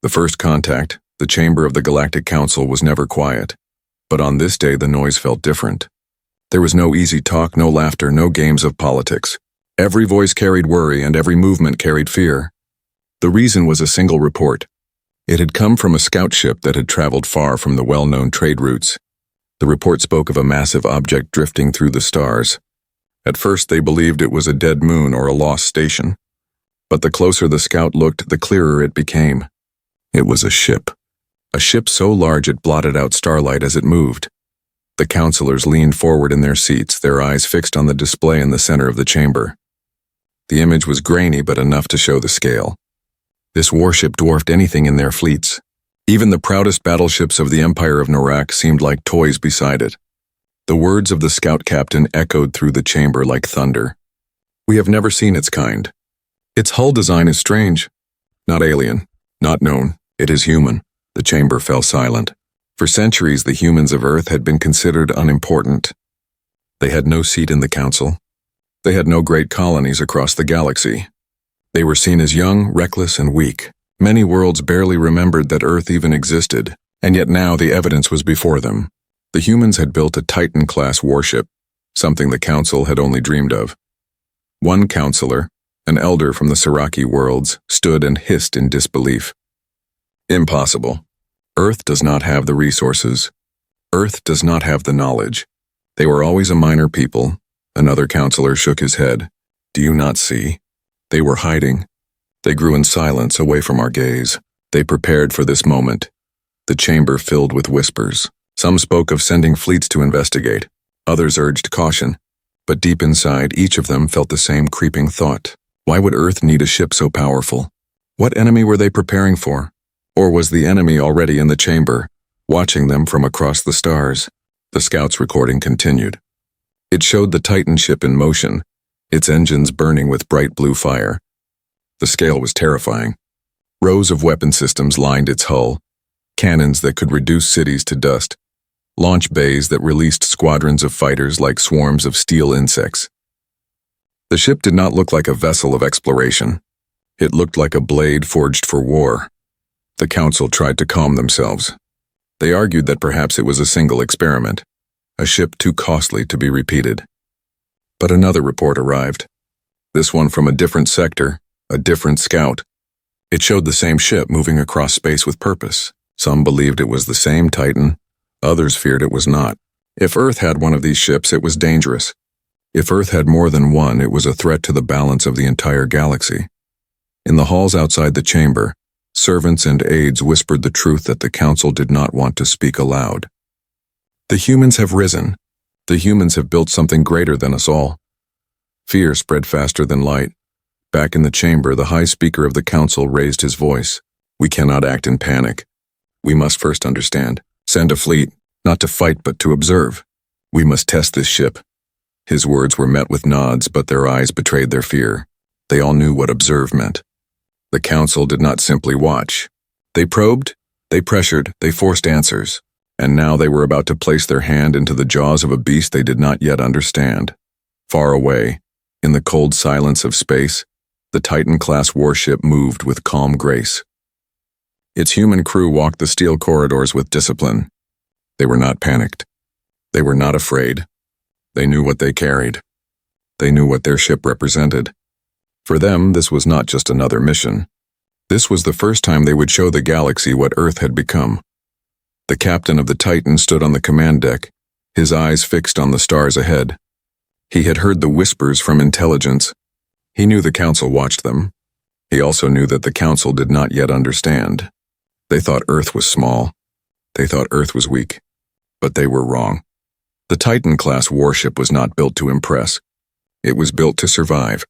The First Contact, the chamber of the Galactic Council, was never quiet. But on this day the noise felt different. There was no easy talk, no laughter, no games of politics. Every voice carried worry and every movement carried fear. The reason was a single report. It had come from a scout ship that had traveled far from the well-known trade routes. The report spoke of a massive object drifting through the stars. At first they believed it was a dead moon or a lost station. But the closer the scout looked, the clearer it became. It was a ship. A ship so large it blotted out starlight as it moved. The counselors leaned forward in their seats, their eyes fixed on the display in the center of the chamber. The image was grainy but enough to show the scale. This warship dwarfed anything in their fleets. Even the proudest battleships of the Empire of Norak seemed like toys beside it. The words of the scout captain echoed through the chamber like thunder. "We have never seen its kind. Its hull design is strange. Not alien, not known. It is human." The chamber fell silent. For centuries, the humans of Earth had been considered unimportant. They had no seat in the council. They had no great colonies across the galaxy. They were seen as young, reckless, and weak. Many worlds barely remembered that Earth even existed, and yet now the evidence was before them. The humans had built a Titan-class warship, something the council had only dreamed of. One counselor, an elder from the Siraki worlds, stood and hissed in disbelief. "Impossible. Earth does not have the resources. Earth does not have the knowledge. They were always a minor people." Another counselor shook his head. "Do you not see? They were hiding. They grew in silence away from our gaze. They prepared for this moment." The chamber filled with whispers. Some spoke of sending fleets to investigate. Others urged caution. But deep inside, each of them felt the same creeping thought. Why would Earth need a ship so powerful? What enemy were they preparing for? Or was the enemy already in the chamber, watching them from across the stars? The scout's recording continued. It showed the Titan ship in motion, its engines burning with bright blue fire. The scale was terrifying. Rows of weapon systems lined its hull, cannons that could reduce cities to dust, launch bays that released squadrons of fighters like swarms of steel insects. The ship did not look like a vessel of exploration. It looked like a blade forged for war. The council tried to calm themselves. They argued that perhaps it was a single experiment, a ship too costly to be repeated. But another report arrived. This one from a different sector, a different scout. It showed the same ship moving across space with purpose. Some believed it was the same Titan. Others feared it was not. If Earth had one of these ships, it was dangerous. If Earth had more than one, it was a threat to the balance of the entire galaxy. In the halls outside the chamber, servants and aides whispered the truth that the council did not want to speak aloud. The humans have risen. The humans have built something greater than us all. Fear spread faster than light. Back in the chamber, the high speaker of the council raised his voice. "We cannot act in panic. We must first understand. Send a fleet, not to fight but to observe. We must test this ship." His words were met with nods, but their eyes betrayed their fear. They all knew what observe meant. The council did not simply watch. They probed, they pressured, they forced answers. And now they were about to place their hand into the jaws of a beast they did not yet understand. Far away, in the cold silence of space, the Titan-class warship moved with calm grace. Its human crew walked the steel corridors with discipline. They were not panicked. They were not afraid. They knew what they carried. They knew what their ship represented. For them, this was not just another mission. This was the first time they would show the galaxy what Earth had become. The captain of the Titan stood on the command deck, his eyes fixed on the stars ahead. He had heard the whispers from intelligence. He knew the council watched them. He also knew that the council did not yet understand. They thought Earth was small. They thought Earth was weak. But they were wrong. The Titan-class warship was not built to impress. It was built to survive.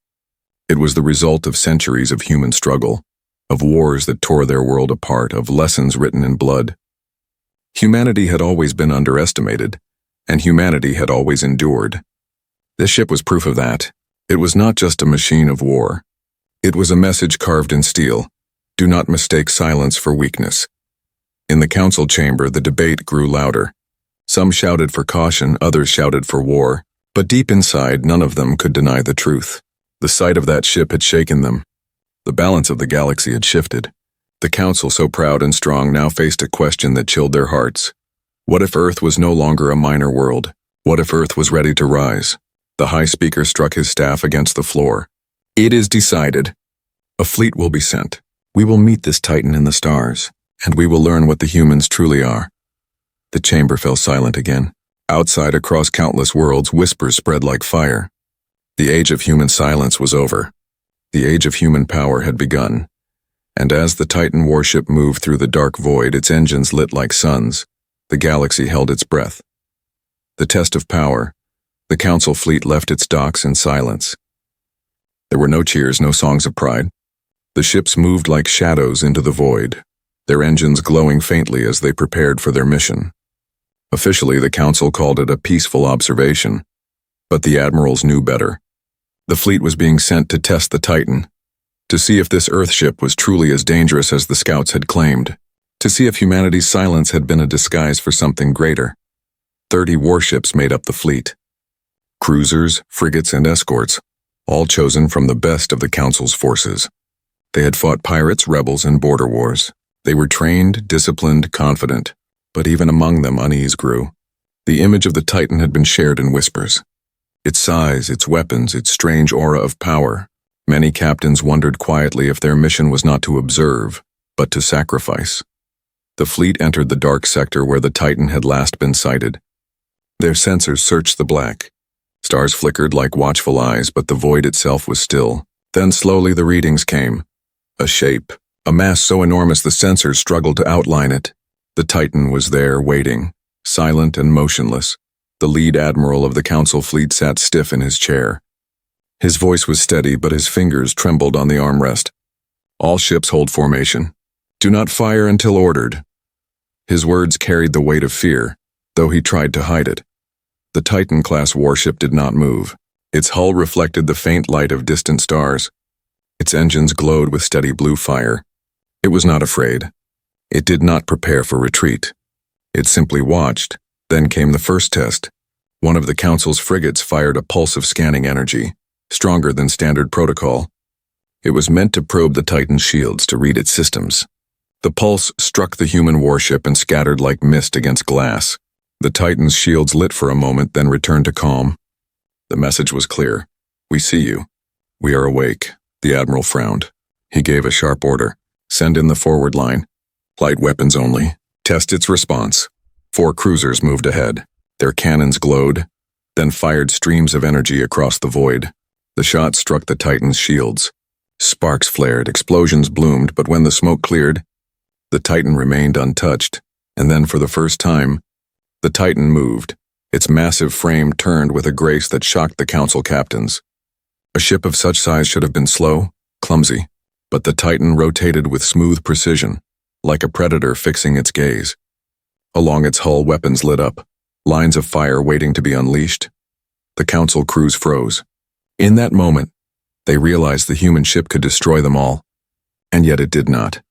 It was the result of centuries of human struggle, of wars that tore their world apart, of lessons written in blood. Humanity had always been underestimated, and humanity had always endured. This ship was proof of that. It was not just a machine of war. It was a message carved in steel. Do not mistake silence for weakness. In the council chamber, the debate grew louder. Some shouted for caution, others shouted for war, but deep inside, none of them could deny the truth. The sight of that ship had shaken them. The balance of the galaxy had shifted. The council, so proud and strong, now faced a question that chilled their hearts. What if Earth was no longer a minor world? What if Earth was ready to rise? The High Speaker struck his staff against the floor. It is decided. A fleet will be sent. We will meet this Titan in the stars, and we will learn what the humans truly are. The chamber fell silent again. Outside, across countless worlds, whispers spread like fire. The age of human silence was over. The age of human power had begun. And as the Titan warship moved through the dark void, its engines lit like suns, the galaxy held its breath. The test of power, the council fleet left its docks in silence. There were no cheers, no songs of pride. The ships moved like shadows into the void, their engines glowing faintly as they prepared for their mission. Officially, the council called it a peaceful observation, but the admirals knew better. The fleet was being sent to test the Titan, to see if this Earthship was truly as dangerous as the scouts had claimed, to see if humanity's silence had been a disguise for something greater. 30 warships made up the fleet. Cruisers, frigates, and escorts, all chosen from the best of the council's forces. They had fought pirates, rebels, and border wars. They were trained, disciplined, confident, but even among them unease grew. The image of the Titan had been shared in whispers. Its size, its weapons, its strange aura of power. Many captains wondered quietly if their mission was not to observe, but to sacrifice. The fleet entered the dark sector where the Titan had last been sighted. Their sensors searched the black. Stars flickered like watchful eyes, but the void itself was still. Then slowly the readings came. A shape, a mass so enormous the sensors struggled to outline it. The Titan was there, waiting, silent and motionless. The lead admiral of the council fleet sat stiff in his chair. His voice was steady, but his fingers trembled on the armrest. All ships hold formation. Do not fire until ordered. His words carried the weight of fear, though he tried to hide it. The Titan-class warship did not move. Its hull reflected the faint light of distant stars. Its engines glowed with steady blue fire. It was not afraid. It did not prepare for retreat. It simply watched. Then came the first test. One of the council's frigates fired a pulse of scanning energy, stronger than standard protocol. It was meant to probe the Titan's shields, to read its systems. The pulse struck the human warship and scattered like mist against glass. The Titan's shields lit for a moment, then returned to calm. The message was clear. We see you. We are awake. The admiral frowned. He gave a sharp order. Send in the forward line. Light weapons only. Test its response. 4 cruisers moved ahead. Their cannons glowed, then fired streams of energy across the void. The shots struck the Titan's shields. Sparks flared, explosions bloomed, but when the smoke cleared, the Titan remained untouched. And then for the first time, the Titan moved. Its massive frame turned with a grace that shocked the council captains. A ship of such size should have been slow, clumsy, but the Titan rotated with smooth precision, like a predator fixing its gaze. Along its hull, weapons lit up, lines of fire waiting to be unleashed. The council crews froze. In that moment, they realized the human ship could destroy them all, and yet it did not.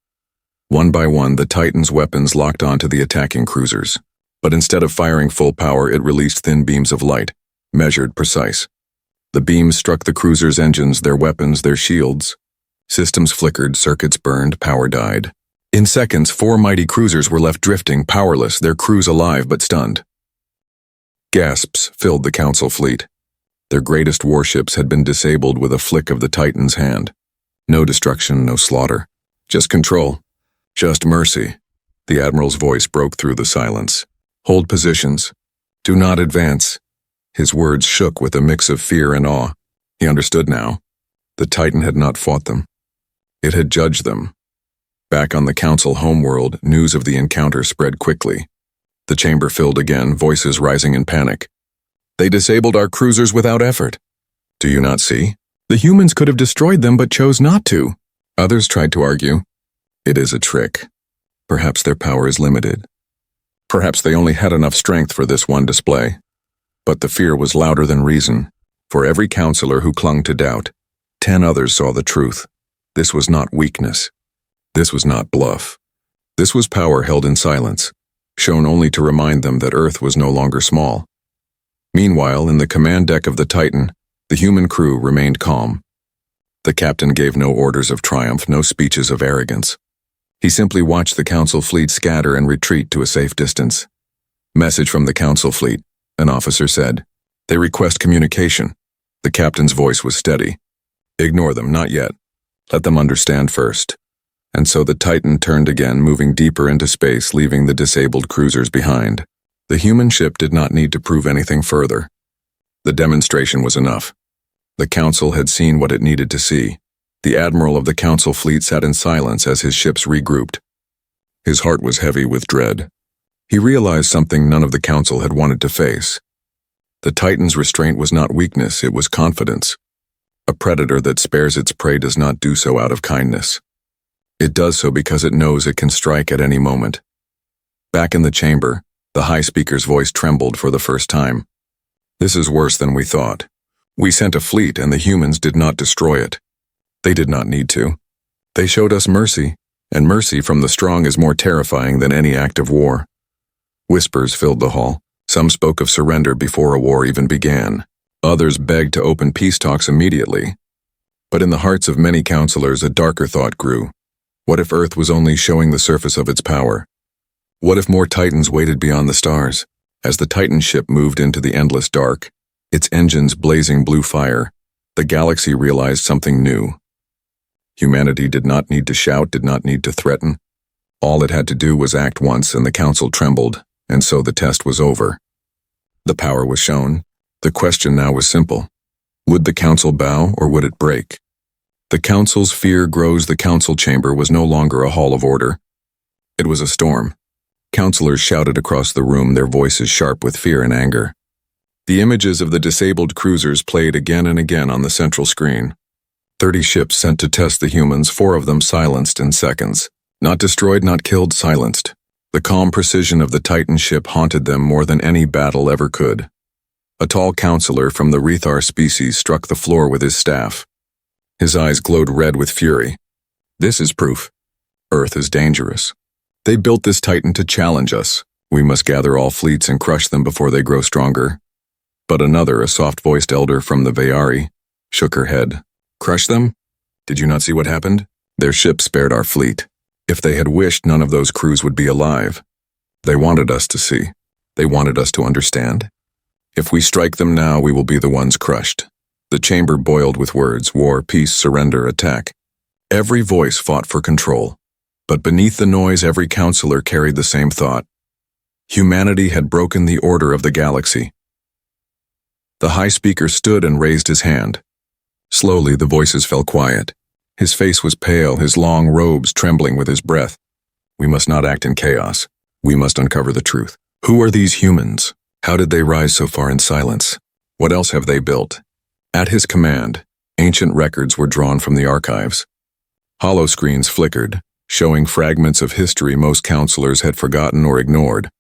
One by one, the Titan's weapons locked onto the attacking cruisers, but instead of firing full power, it released thin beams of light, measured, precise. The beams struck the cruisers' engines, their weapons, their shields. Systems flickered, circuits burned, power died. In seconds, 4 mighty cruisers were left drifting, powerless, their crews alive but stunned. Gasps filled the council fleet. Their greatest warships had been disabled with a flick of the Titan's hand. No destruction, no slaughter. Just control. Just mercy. The admiral's voice broke through the silence. Hold positions. Do not advance. His words shook with a mix of fear and awe. He understood now. The Titan had not fought them. It had judged them. Back on the council homeworld, news of the encounter spread quickly. The chamber filled again, voices rising in panic. They disabled our cruisers without effort. Do you not see? The humans could have destroyed them but chose not to. Others tried to argue. It is a trick. Perhaps their power is limited. Perhaps they only had enough strength for this one display. But the fear was louder than reason. For every counselor who clung to doubt, 10 others saw the truth. This was not weakness. This was not bluff. This was power held in silence, shown only to remind them that Earth was no longer small. Meanwhile, in the command deck of the Titan, the human crew remained calm. The captain gave no orders of triumph, no speeches of arrogance. He simply watched the Council fleet scatter and retreat to a safe distance. "Message from the Council fleet," an officer said. "They request communication." The captain's voice was steady. "Ignore them, not yet. Let them understand first." And so the Titan turned again, moving deeper into space, leaving the disabled cruisers behind. The human ship did not need to prove anything further. The demonstration was enough. The Council had seen what it needed to see. The admiral of the Council fleet sat in silence as his ships regrouped. His heart was heavy with dread. He realized something none of the Council had wanted to face. The Titan's restraint was not weakness, it was confidence. A predator that spares its prey does not do so out of kindness. It does so because it knows it can strike at any moment. Back in the chamber, the high speaker's voice trembled for the first time. "This is worse than we thought. We sent a fleet and the humans did not destroy it. They did not need to. They showed us mercy, and mercy from the strong is more terrifying than any act of war." Whispers filled the hall. Some spoke of surrender before a war even began. Others begged to open peace talks immediately. But in the hearts of many counselors, a darker thought grew. What if Earth was only showing the surface of its power? What if more Titans waited beyond the stars? As the Titan ship moved into the endless dark, its engines blazing blue fire, the galaxy realized something new. Humanity did not need to shout, did not need to threaten. All it had to do was act once, and the Council trembled, and so the test was over. The power was shown. The question now was simple. Would the Council bow, or would it break? The Council's fear grows. The Council chamber was no longer a hall of order. It was a storm. Councilors shouted across the room, their voices sharp with fear and anger. The images of the disabled cruisers played again and again on the central screen. 30 ships sent to test the humans, 4 of them silenced in seconds. Not destroyed, not killed, silenced. The calm precision of the Titan ship haunted them more than any battle ever could. A tall counselor from the Rethar species struck the floor with his staff. His eyes glowed red with fury. "This is proof. Earth is dangerous. They built this Titan to challenge us. We must gather all fleets and crush them before they grow stronger." But another, a soft-voiced elder from the Vayari, shook her head. "Crush them? Did you not see what happened? Their ship spared our fleet. If they had wished, none of those crews would be alive. They wanted us to see. They wanted us to understand. If we strike them now, we will be the ones crushed." The chamber boiled with words: war, peace, surrender, attack. Every voice fought for control. But beneath the noise, every counselor carried the same thought. Humanity had broken the order of the galaxy. The high speaker stood and raised his hand. Slowly, the voices fell quiet. His face was pale, his long robes trembling with his breath. "We must not act in chaos. We must uncover the truth. Who are these humans? How did they rise so far in silence? What else have they built?" At his command, ancient records were drawn from the archives. Hollow screens flickered, showing fragments of history most counselors had forgotten or ignored.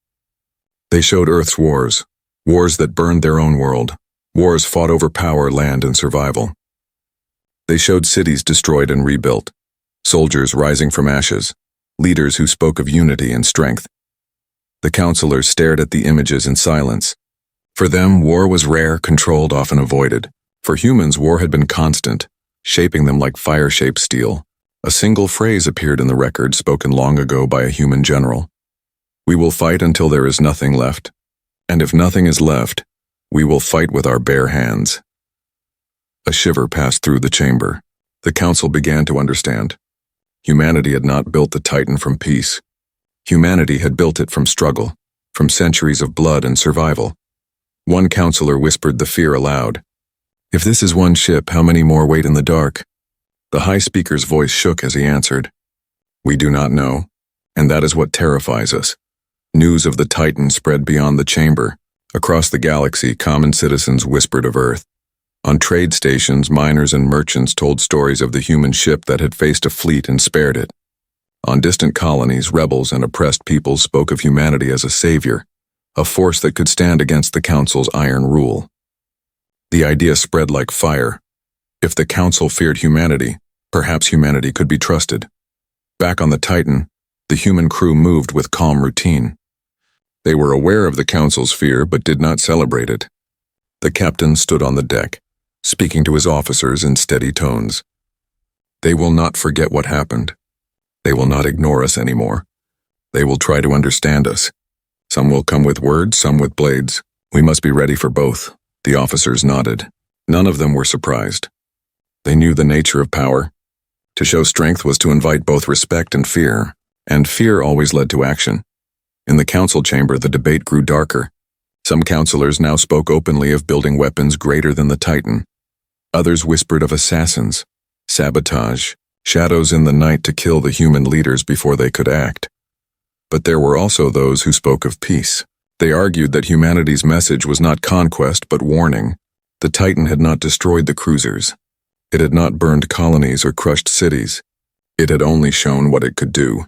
They showed Earth's wars, wars that burned their own world, wars fought over power, land, and survival. They showed cities destroyed and rebuilt, soldiers rising from ashes, leaders who spoke of unity and strength. The counselors stared at the images in silence. For them, war was rare, controlled, often avoided. For humans, war had been constant, shaping them like fire-shaped steel. A single phrase appeared in the record, spoken long ago by a human general. "We will fight until there is nothing left. And if nothing is left, we will fight with our bare hands." A shiver passed through the chamber. The Council began to understand. Humanity had not built the Titan from peace. Humanity had built it from struggle, from centuries of blood and survival. One counselor whispered the fear aloud. "If this is one ship, how many more wait in the dark?" The high speaker's voice shook as he answered. "We do not know, and that is what terrifies us." News of the Titan spread beyond the chamber. Across the galaxy, common citizens whispered of Earth. On trade stations, miners and merchants told stories of the human ship that had faced a fleet and spared it. On distant colonies, rebels and oppressed peoples spoke of humanity as a savior, a force that could stand against the Council's iron rule. The idea spread like fire. If the Council feared humanity, perhaps humanity could be trusted. Back on the Titan, the human crew moved with calm routine. They were aware of the Council's fear but did not celebrate it. The captain stood on the deck, speaking to his officers in steady tones. "They will not forget what happened. They will not ignore us anymore. They will try to understand us. Some will come with words, some with blades. We must be ready for both." The officers nodded. None of them were surprised. They knew the nature of power. To show strength was to invite both respect and fear always led to action. In the council chamber, the debate grew darker. Some councilors now spoke openly of building weapons greater than the Titan. Others whispered of assassins, sabotage, shadows in the night to kill the human leaders before they could act. But there were also those who spoke of peace. They argued that humanity's message was not conquest but warning. The Titan had not destroyed the cruisers. It had not burned colonies or crushed cities. It had only shown what it could do.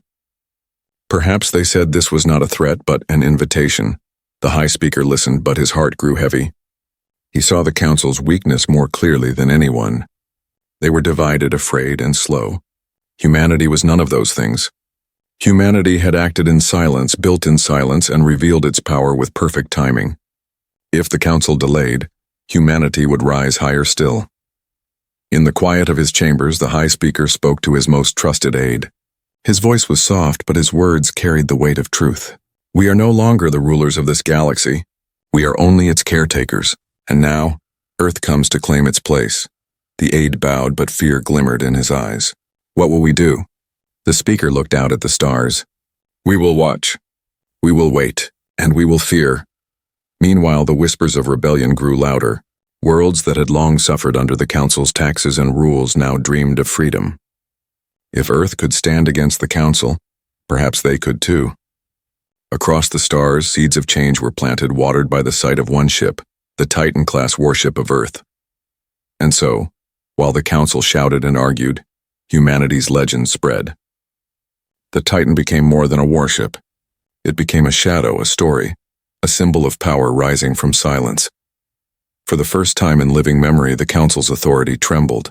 Perhaps they said this was not a threat but an invitation. The High Speaker listened, but his heart grew heavy. He saw the Council's weakness more clearly than anyone. They were divided, afraid, and slow. Humanity was none of those things. Humanity had acted in silence, built in silence, and revealed its power with perfect timing. If the Council delayed, humanity would rise higher still. In the quiet of his chambers, the High Speaker spoke to his most trusted aide. His voice was soft, but his words carried the weight of truth. "We are no longer the rulers of this galaxy. We are only its caretakers, and now, Earth comes to claim its place." The aide bowed, but fear glimmered in his eyes. "What will we do?" The speaker looked out at the stars. "We will watch. We will wait, and we will fear." Meanwhile, the whispers of rebellion grew louder. Worlds that had long suffered under the Council's taxes and rules now dreamed of freedom. If Earth could stand against the Council, perhaps they could too. Across the stars, seeds of change were planted, watered by the sight of one ship, the Titan-class warship of Earth. And so, while the Council shouted and argued, humanity's legend spread. The Titan became more than a warship. It became a shadow, a story, a symbol of power rising from silence. For the first time in living memory, the Council's authority trembled.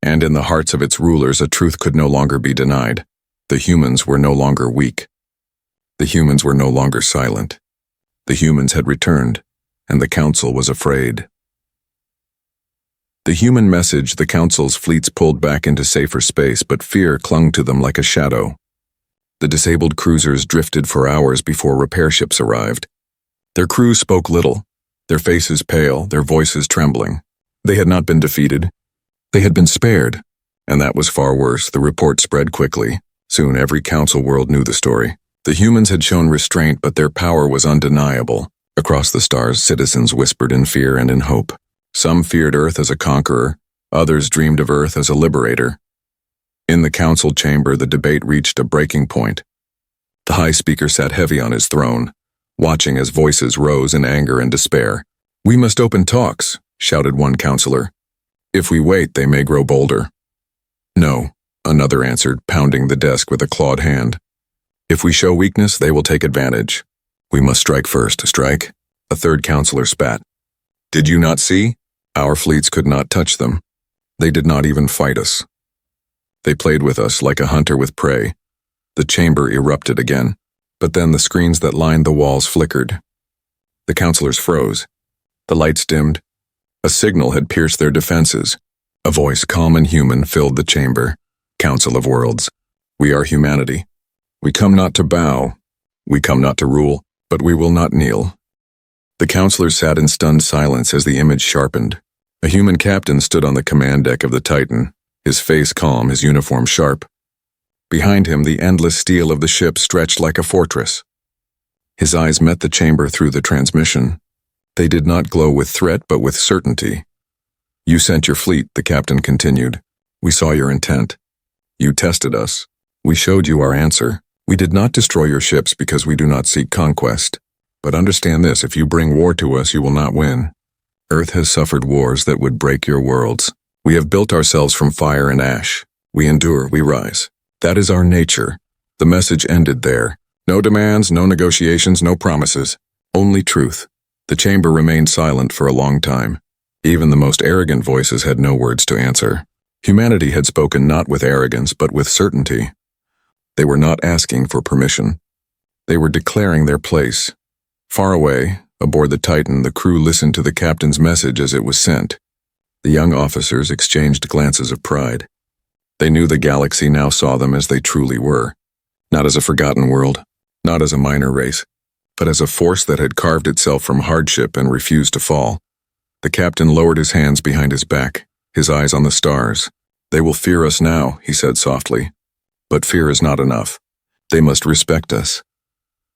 And in the hearts of its rulers, a truth could no longer be denied. The humans were no longer weak. The humans were no longer silent. The humans had returned, and the Council was afraid. The human message, the Council's fleets pulled back into safer space, but fear clung to them like a shadow. The disabled cruisers drifted for hours before repair ships arrived. Their crews spoke little, their faces pale, their voices trembling. They had not been defeated. They had been spared, and that was far worse. The report spread quickly. Soon every Council world knew the story. The humans had shown restraint, but their power was undeniable. Across the stars, citizens whispered in fear and in hope. Some feared Earth as a conqueror, others dreamed of Earth as a liberator. In the Council chamber, the debate reached a breaking point. The High Speaker sat heavy on his throne, watching as voices rose in anger and despair. "We must open talks," shouted one councillor. "If we wait, they may grow bolder." "No," another answered, pounding the desk with a clawed hand. "If we show weakness, they will take advantage. We must strike first." "Strike?" A third councillor spat. "Did you not see? Our fleets could not touch them. They did not even fight us. They played with us like a hunter with prey." The chamber erupted again, but then the screens that lined the walls flickered. The councillors froze. The lights dimmed. A signal had pierced their defenses. A voice, calm and human, filled the chamber. "Council of Worlds, we are humanity. We come not to bow. We come not to rule, but we will not kneel." The councillors sat in stunned silence as the image sharpened. A human captain stood on the command deck of the Titan, his face calm, his uniform sharp. Behind him, the endless steel of the ship stretched like a fortress. His eyes met the chamber through the transmission. They did not glow with threat, but with certainty. "You sent your fleet," the captain continued. "We saw your intent. You tested us. We showed you our answer. We did not destroy your ships because we do not seek conquest. But understand this, if you bring war to us, you will not win. Earth has suffered wars that would break your worlds. We have built ourselves from fire and ash. We endure, we rise. That is our nature." The message ended there. No demands, no negotiations, no promises. Only truth. The chamber remained silent for a long time. Even the most arrogant voices had no words to answer. Humanity had spoken not with arrogance, but with certainty. They were not asking for permission. They were declaring their place. Far away, aboard the Titan, the crew listened to the captain's message as it was sent. The young officers exchanged glances of pride. They knew the galaxy now saw them as they truly were. Not as a forgotten world, not as a minor race, but as a force that had carved itself from hardship and refused to fall. The captain lowered his hands behind his back, his eyes on the stars. "They will fear us now," he said softly. "But fear is not enough. They must respect us."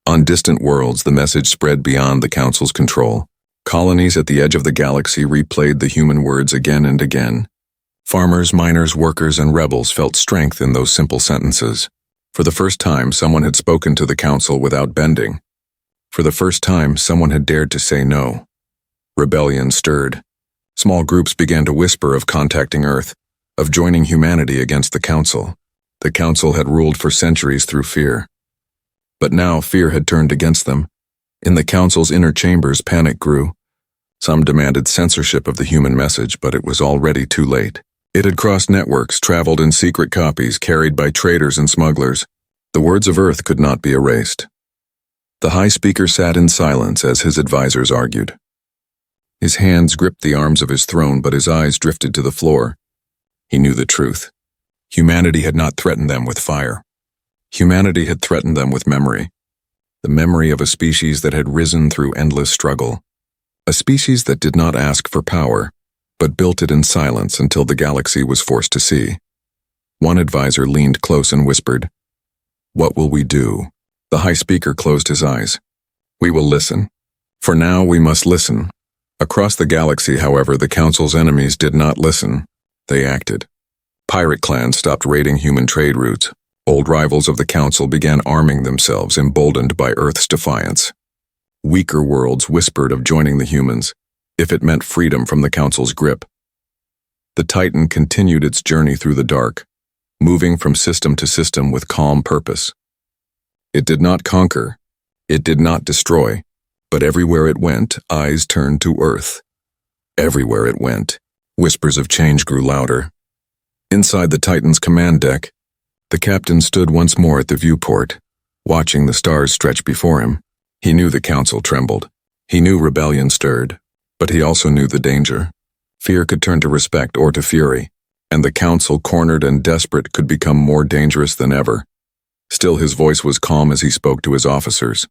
On distant worlds, the message spread beyond the Council's control. Colonies at the edge of the galaxy replayed the human words again and again. Farmers, miners, workers, and rebels felt strength in those simple sentences. For the first time, someone had spoken to the Council without bending. For the first time, someone had dared to say no. Rebellion stirred. Small groups began to whisper of contacting Earth, of joining humanity against the Council. The Council had ruled for centuries through fear. But now fear had turned against them. In the Council's inner chambers, panic grew. Some demanded censorship of the human message, but it was already too late. It had crossed networks, traveled in secret copies, carried by traitors and smugglers. The words of Earth could not be erased. The High Speaker sat in silence as his advisors argued. His hands gripped the arms of his throne, but his eyes drifted to the floor. He knew the truth. Humanity had not threatened them with fire. Humanity had threatened them with memory. The memory of a species that had risen through endless struggle. A species that did not ask for power, but built it in silence until the galaxy was forced to see. One advisor leaned close and whispered, "What will we do?" The High Speaker closed his eyes. "We will listen. For now, we must listen." Across the galaxy, however, the Council's enemies did not listen. They acted. Pirate clans stopped raiding human trade routes. Old rivals of the Council began arming themselves, emboldened by Earth's defiance. Weaker worlds whispered of joining the humans, if it meant freedom from the Council's grip. The Titan continued its journey through the dark, moving from system to system with calm purpose. It did not conquer, it did not destroy, but everywhere it went, eyes turned to Earth. Everywhere it went, whispers of change grew louder. Inside the Titan's command deck, the captain stood once more at the viewport, watching the stars stretch before him. He knew the Council trembled. He knew rebellion stirred, but he also knew the danger. Fear could turn to respect or to fury, and the Council, cornered and desperate, could become more dangerous than ever. Still, his voice was calm as he spoke to his officers.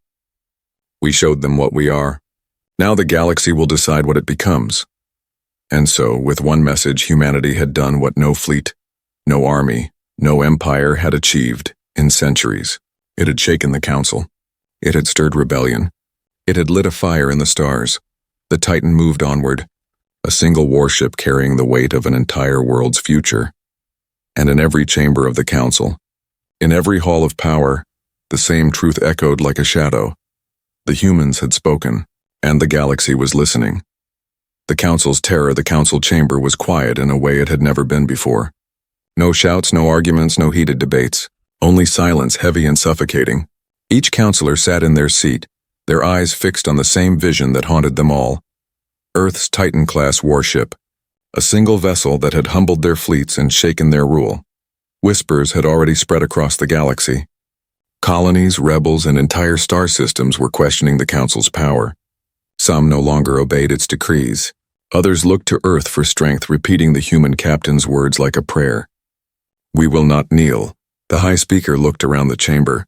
"We showed them what we are. Now the galaxy will decide what it becomes." And so, with one message, humanity had done what no fleet, no army, no empire had achieved in centuries. It had shaken the Council. It had stirred rebellion. It had lit a fire in the stars. The Titan moved onward, a single warship carrying the weight of an entire world's future. And in every chamber of the Council, in every hall of power, the same truth echoed like a shadow. The humans had spoken, and the galaxy was listening. The Council's terror, the Council chamber, was quiet in a way it had never been before. No shouts, no arguments, no heated debates, only silence, heavy and suffocating. Each counselor sat in their seat, their eyes fixed on the same vision that haunted them all. Earth's Titan-class warship, a single vessel that had humbled their fleets and shaken their rule. Whispers had already spread across the galaxy. Colonies, rebels, and entire star systems were questioning the Council's power. Some no longer obeyed its decrees. Others looked to Earth for strength, repeating the human captain's words like a prayer. "We will not kneel." The High Speaker looked around the chamber.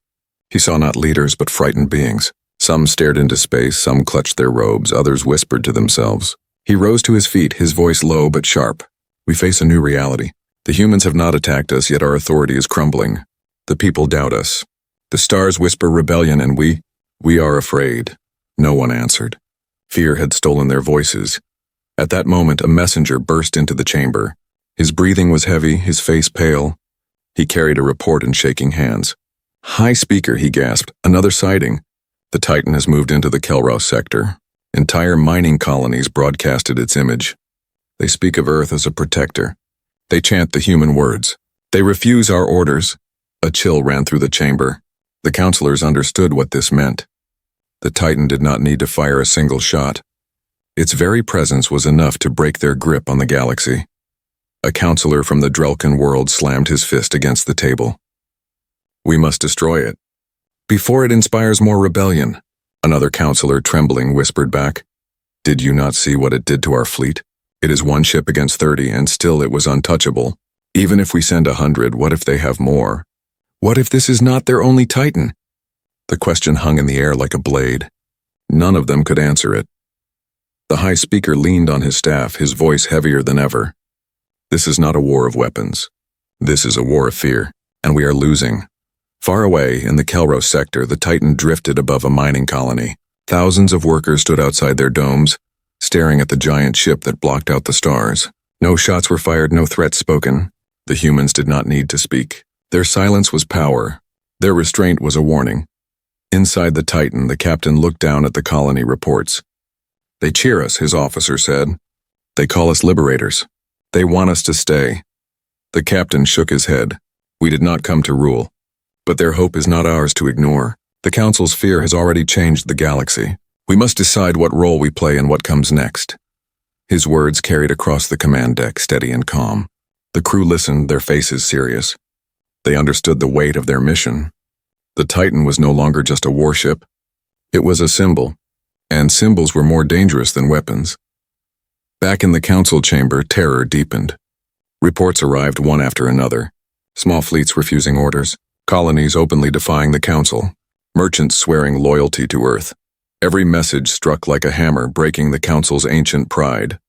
He saw not leaders but frightened beings. Some stared into space, some clutched their robes, others whispered to themselves. He rose to his feet, his voice low but sharp. "We face a new reality. The humans have not attacked us, yet our authority is crumbling. The people doubt us. The stars whisper rebellion, and we are afraid." No one answered. Fear had stolen their voices. At that moment, a messenger burst into the chamber. His breathing was heavy, his face pale. He carried a report in shaking hands. "High Speaker," he gasped, "another sighting. The Titan has moved into the Kelros sector. Entire mining colonies broadcasted its image. They speak of Earth as a protector. They chant the human words. They refuse our orders." A chill ran through the chamber. The counselors understood what this meant. The Titan did not need to fire a single shot. Its very presence was enough to break their grip on the galaxy. A counselor from the Drelkin world slammed his fist against the table. "We must destroy it, before it inspires more rebellion." Another counselor, trembling, whispered back, "Did you not see what it did to our fleet? It is one ship against 30, and still it was untouchable." Even if we send 100, what if they have more? What if this is not their only Titan? The question hung in the air like a blade. None of them could answer it. The High Speaker leaned on his staff, his voice heavier than ever. This is not a war of weapons. This is a war of fear, and we are losing. Far away, in the Kelros sector, the Titan drifted above a mining colony. Thousands of workers stood outside their domes, staring at the giant ship that blocked out the stars. No shots were fired, no threats spoken. The humans did not need to speak. Their silence was power. Their restraint was a warning. Inside the Titan, the captain looked down at the colony reports. They cheer us, his officer said. They call us liberators. They want us to stay. The captain shook his head. We did not come to rule. But their hope is not ours to ignore. The Council's fear has already changed the galaxy. We must decide what role we play and what comes next. His words carried across the command deck, steady and calm. The crew listened, their faces serious. They understood the weight of their mission. The Titan was no longer just a warship. It was a symbol, and symbols were more dangerous than weapons. Back in the Council chamber, terror deepened. Reports arrived one after another. Small fleets refusing orders, colonies openly defying the Council, merchants swearing loyalty to Earth. Every message struck like a hammer, breaking the Council's ancient pride.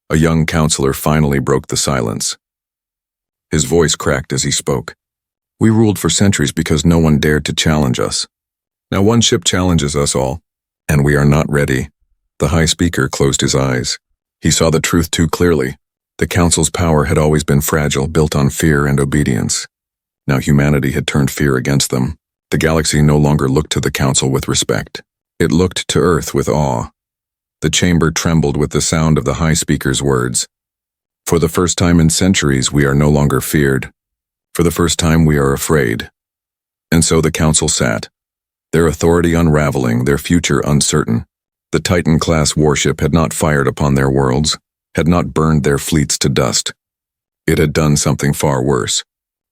A young counselor finally broke the silence. His voice cracked as he spoke. We ruled for centuries because no one dared to challenge us. Now one ship challenges us all, and we are not ready. The High Speaker closed his eyes. He saw the truth too clearly. The Council's power had always been fragile, built on fear and obedience. Now humanity had turned fear against them. The galaxy no longer looked to the Council with respect. It looked to Earth with awe. The chamber trembled with the sound of the High Speaker's words. For the first time in centuries, we are no longer feared. For the first time, we are afraid. And so the Council sat, their authority unraveling, their future uncertain. The Titan-class warship had not fired upon their worlds, had not burned their fleets to dust. It had done something far worse.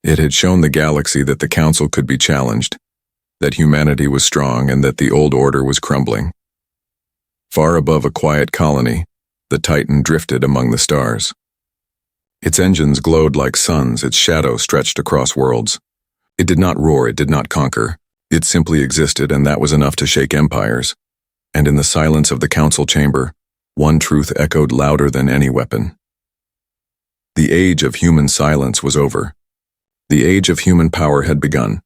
It had shown the galaxy that the Council could be challenged, that humanity was strong and that the old order was crumbling. Far above a quiet colony, the Titan drifted among the stars. Its engines glowed like suns, its shadow stretched across worlds. It did not roar, it did not conquer. It simply existed, and that was enough to shake empires. And in the silence of the Council chamber, one truth echoed louder than any weapon. The age of human silence was over. The age of human power had begun,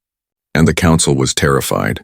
and the Council was terrified.